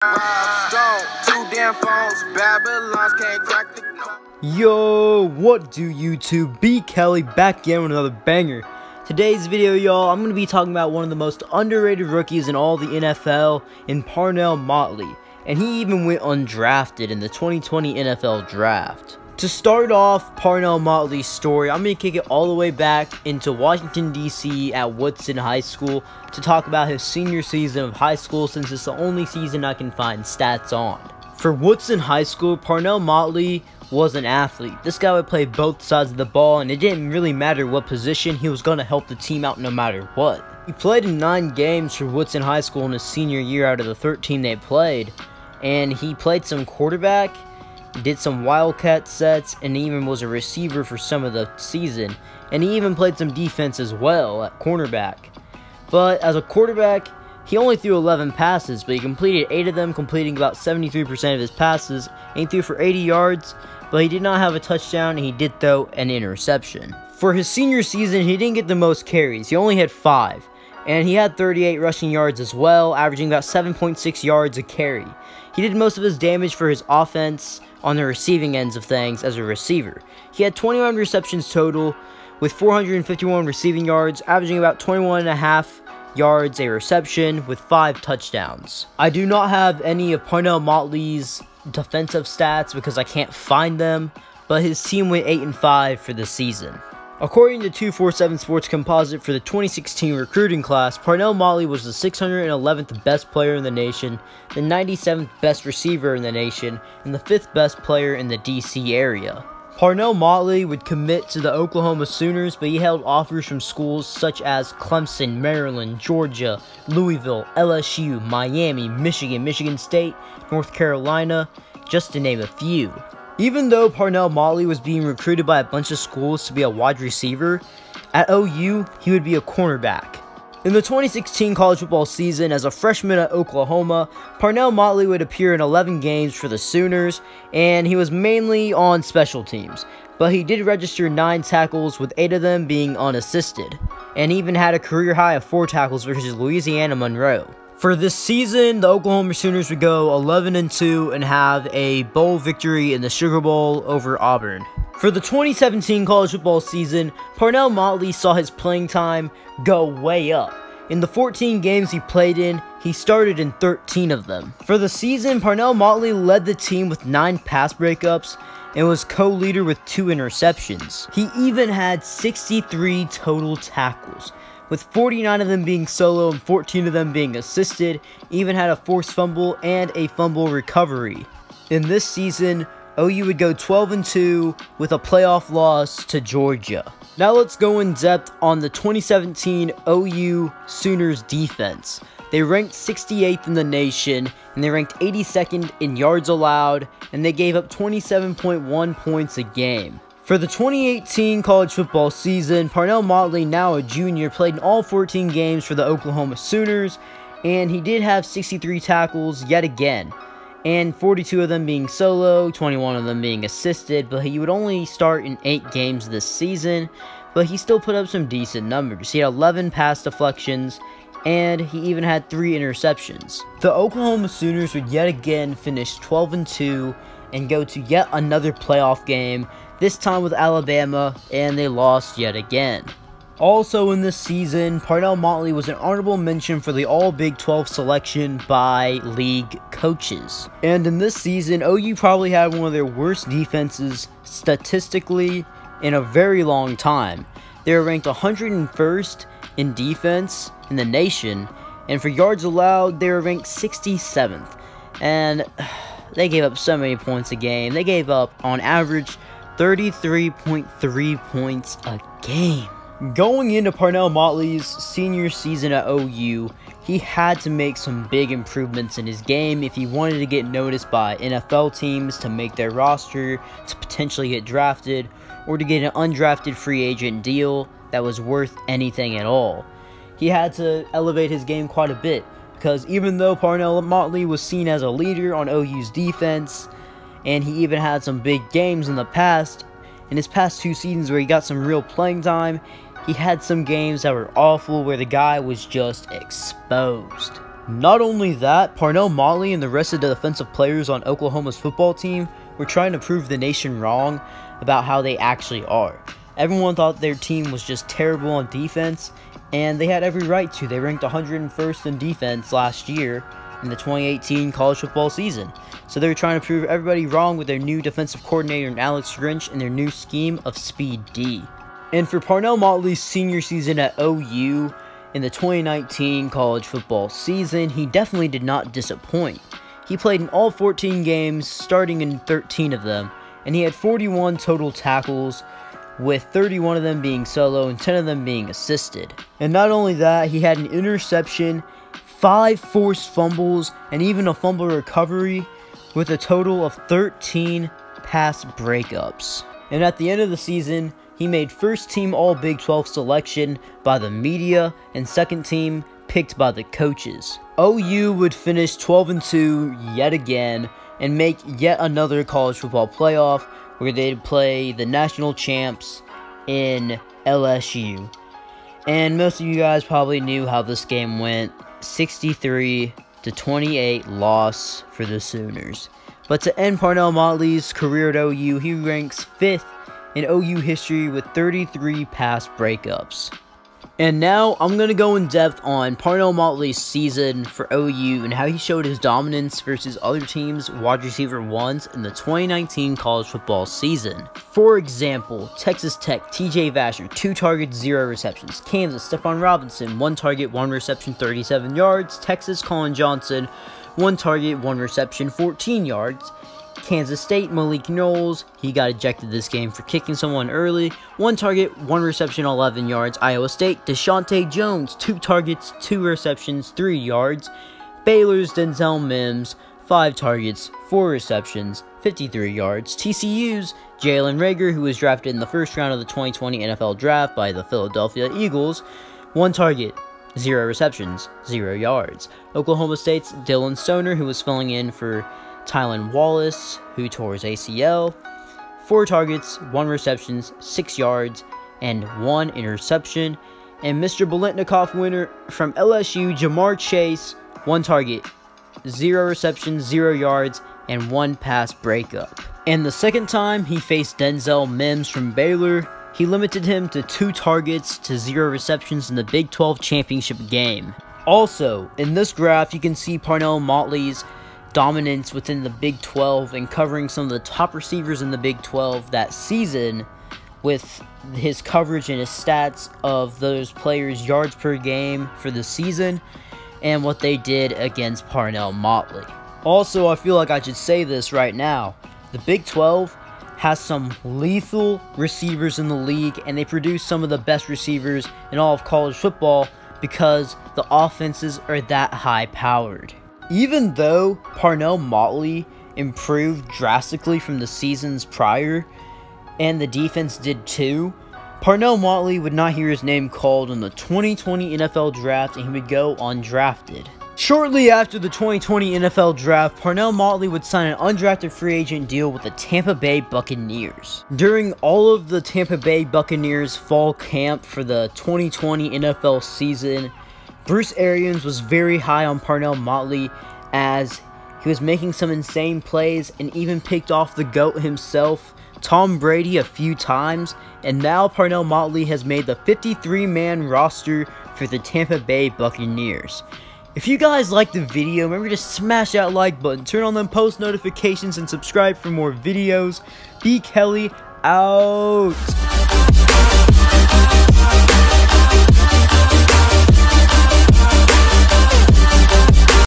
Yo, what do YouTube? B Kelly back again with another banger. Today's video, y'all, I'm going to be talking about one of the most underrated rookies in all the NFL, in Parnell Motley. And he even went undrafted in the 2020 NFL Draft. To start off Parnell Motley's story, I'm going to kick it all the way back into Washington, D.C. at Woodson High School to talk about his senior season of high school, since it's the only season I can find stats on. For Woodson High School, Parnell Motley was an athlete. This guy would play both sides of the ball, and it didn't really matter what position, he was going to help the team out no matter what. He played in 9 games for Woodson High School in his senior year out of the 13 they played, and he played some quarterback, did some wildcat sets, and even was a receiver for some of the season, and he even played some defense as well at cornerback. But as a quarterback, he only threw 11 passes, but he completed 8 of them, completing about 73% of his passes, and he threw for 80 yards, but he did not have a touchdown, and he did throw an interception. For his senior season, he didn't get the most carries. He only had 5, and he had 38 rushing yards as well, averaging about 7.6 yards a carry. He did most of his damage for his offense on the receiving ends of things as a receiver. He had 21 receptions total, with 451 receiving yards, averaging about 21.5 yards a reception with 5 touchdowns. I do not have any of Parnell Motley's defensive stats because I can't find them, but his team went 8-5 for the season. According to 247 Sports Composite for the 2016 recruiting class, Parnell Motley was the 611th best player in the nation, the 97th best receiver in the nation, and the 5th best player in the DC area. Parnell Motley would commit to the Oklahoma Sooners, but he held offers from schools such as Clemson, Maryland, Georgia, Louisville, LSU, Miami, Michigan, Michigan State, North Carolina, just to name a few. Even though Parnell Motley was being recruited by a bunch of schools to be a wide receiver, at OU, he would be a cornerback. In the 2016 college football season, as a freshman at Oklahoma, Parnell Motley would appear in 11 games for the Sooners, and he was mainly on special teams. But he did register 9 tackles, with 8 of them being unassisted, and even had a career high of 4 tackles versus Louisiana Monroe. For this season, the Oklahoma Sooners would go 11-2 and have a bowl victory in the Sugar Bowl over Auburn. For the 2017 college football season, Parnell Motley saw his playing time go way up. In the 14 games he played in, he started in 13 of them. For the season, Parnell Motley led the team with 9 pass breakups and was co-leader with 2 interceptions. He even had 63 total tackles, with 49 of them being solo and 14 of them being assisted, even had a forced fumble and a fumble recovery. In this season, OU would go 12-2 with a playoff loss to Georgia. Now let's go in depth on the 2017 OU Sooners defense. They ranked 68th in the nation, and they ranked 82nd in yards allowed, and they gave up 27.1 points a game. For the 2018 college football season, Parnell Motley, now a junior, played in all 14 games for the Oklahoma Sooners, and he did have 63 tackles yet again, and 42 of them being solo, 21 of them being assisted, but he would only start in 8 games this season, but he still put up some decent numbers. He had 11 pass deflections, and he even had 3 interceptions. The Oklahoma Sooners would yet again finish 12-2 and go to yet another playoff game, this time with Alabama, and they lost yet again. Also in this season, Parnell Motley was an honorable mention for the All-Big 12 selection by league coaches. And in this season, OU probably had one of their worst defenses statistically in a very long time. They were ranked 101st in defense in the nation, and for yards allowed, they were ranked 67th. And they gave up so many points a game. They gave up, on average, 33.3 points a game. Going into Parnell Motley's senior season at OU, he had to make some big improvements in his game if he wanted to get noticed by NFL teams, to make their roster, to potentially get drafted, or to get an undrafted free agent deal that was worth anything at all. He had to elevate his game quite a bit, because even though Parnell Motley was seen as a leader on OU's defense, and he even had some big games in the past, in his past 2 seasons where he got some real playing time, he had some games that were awful where the guy was just exposed. Not only that, Parnell, Motley, and the rest of the defensive players on Oklahoma's football team were trying to prove the nation wrong about how they actually are. Everyone thought their team was just terrible on defense, and they had every right to. They ranked 101st in defense last year in the 2018 college football season. So they're trying to prove everybody wrong with their new defensive coordinator, Alex Grinch, and their new scheme of Speed D. And for Parnell Motley's senior season at OU in the 2019 college football season, he definitely did not disappoint. He played in all 14 games, starting in 13 of them, and he had 41 total tackles, with 31 of them being solo and 10 of them being assisted. And not only that, he had an interception, 5 forced fumbles, and even a fumble recovery, with a total of 13 pass breakups. And at the end of the season, he made first team all Big 12 selection by the media and second team picked by the coaches. OU would finish 12-2 yet again and make yet another college football playoff where they'd play the national champs in LSU. And most of you guys probably knew how this game went. 63-28 loss for the Sooners. But to end Parnell Motley's career at OU, he ranks 5th in OU history with 33 pass breakups. And now I'm going to go in depth on Parnell Motley's season for OU and how he showed his dominance versus other teams' wide receiver ones in the 2019 college football season. For example, Texas Tech, TJ Vasher, 2 targets, 0 receptions. Kansas, Stephon Robinson, 1 target, 1 reception, 37 yards. Texas, Colin Johnson, 1 target, 1 reception, 14 yards. Kansas State, Malik Knowles, he got ejected this game for kicking someone early. 1 target, 1 reception, 11 yards. Iowa State, Deshaunte Jones, 2 targets, 2 receptions, 3 yards. Baylor's Denzel Mims, 5 targets, 4 receptions, 53 yards. TCU's Jalen Reagor, who was drafted in the first round of the 2020 NFL Draft by the Philadelphia Eagles, 1 target, 0 receptions, 0 yards. Oklahoma State's Dylan Stoner, who was filling in for Tylan Wallace, who tore his ACL, 4 targets, 1 receptions, 6 yards, and 1 interception. And Mr. Biletnikoff winner from LSU, Jamar Chase, 1 target, 0 receptions, 0 yards, and 1 pass breakup. And the second time he faced Denzel Mims from Baylor, he limited him to 2 targets to 0 receptions in the Big 12 championship game. Also, in this graph, you can see Parnell Motley's dominance within the Big 12 and covering some of the top receivers in the Big 12 that season with his coverage and his stats of those players' yards per game for the season and what they did against Parnell Motley. Also, I feel like I should say this right now. The Big 12 has some lethal receivers in the league, and they produce some of the best receivers in all of college football because the offenses are that high-powered. Even though Parnell Motley improved drastically from the seasons prior, and the defense did too, Parnell Motley would not hear his name called in the 2020 NFL Draft, and he would go undrafted. Shortly after the 2020 NFL Draft, Parnell Motley would sign an undrafted free agent deal with the Tampa Bay Buccaneers. During all of the Tampa Bay Buccaneers fall camp for the 2020 NFL season, Bruce Arians was very high on Parnell Motley as he was making some insane plays and even picked off the GOAT himself, Tom Brady, a few times, and now Parnell Motley has made the 53-man roster for the Tampa Bay Buccaneers. If you guys liked the video, remember to smash that like button, turn on them post notifications, and subscribe for more videos. B. Kelly out.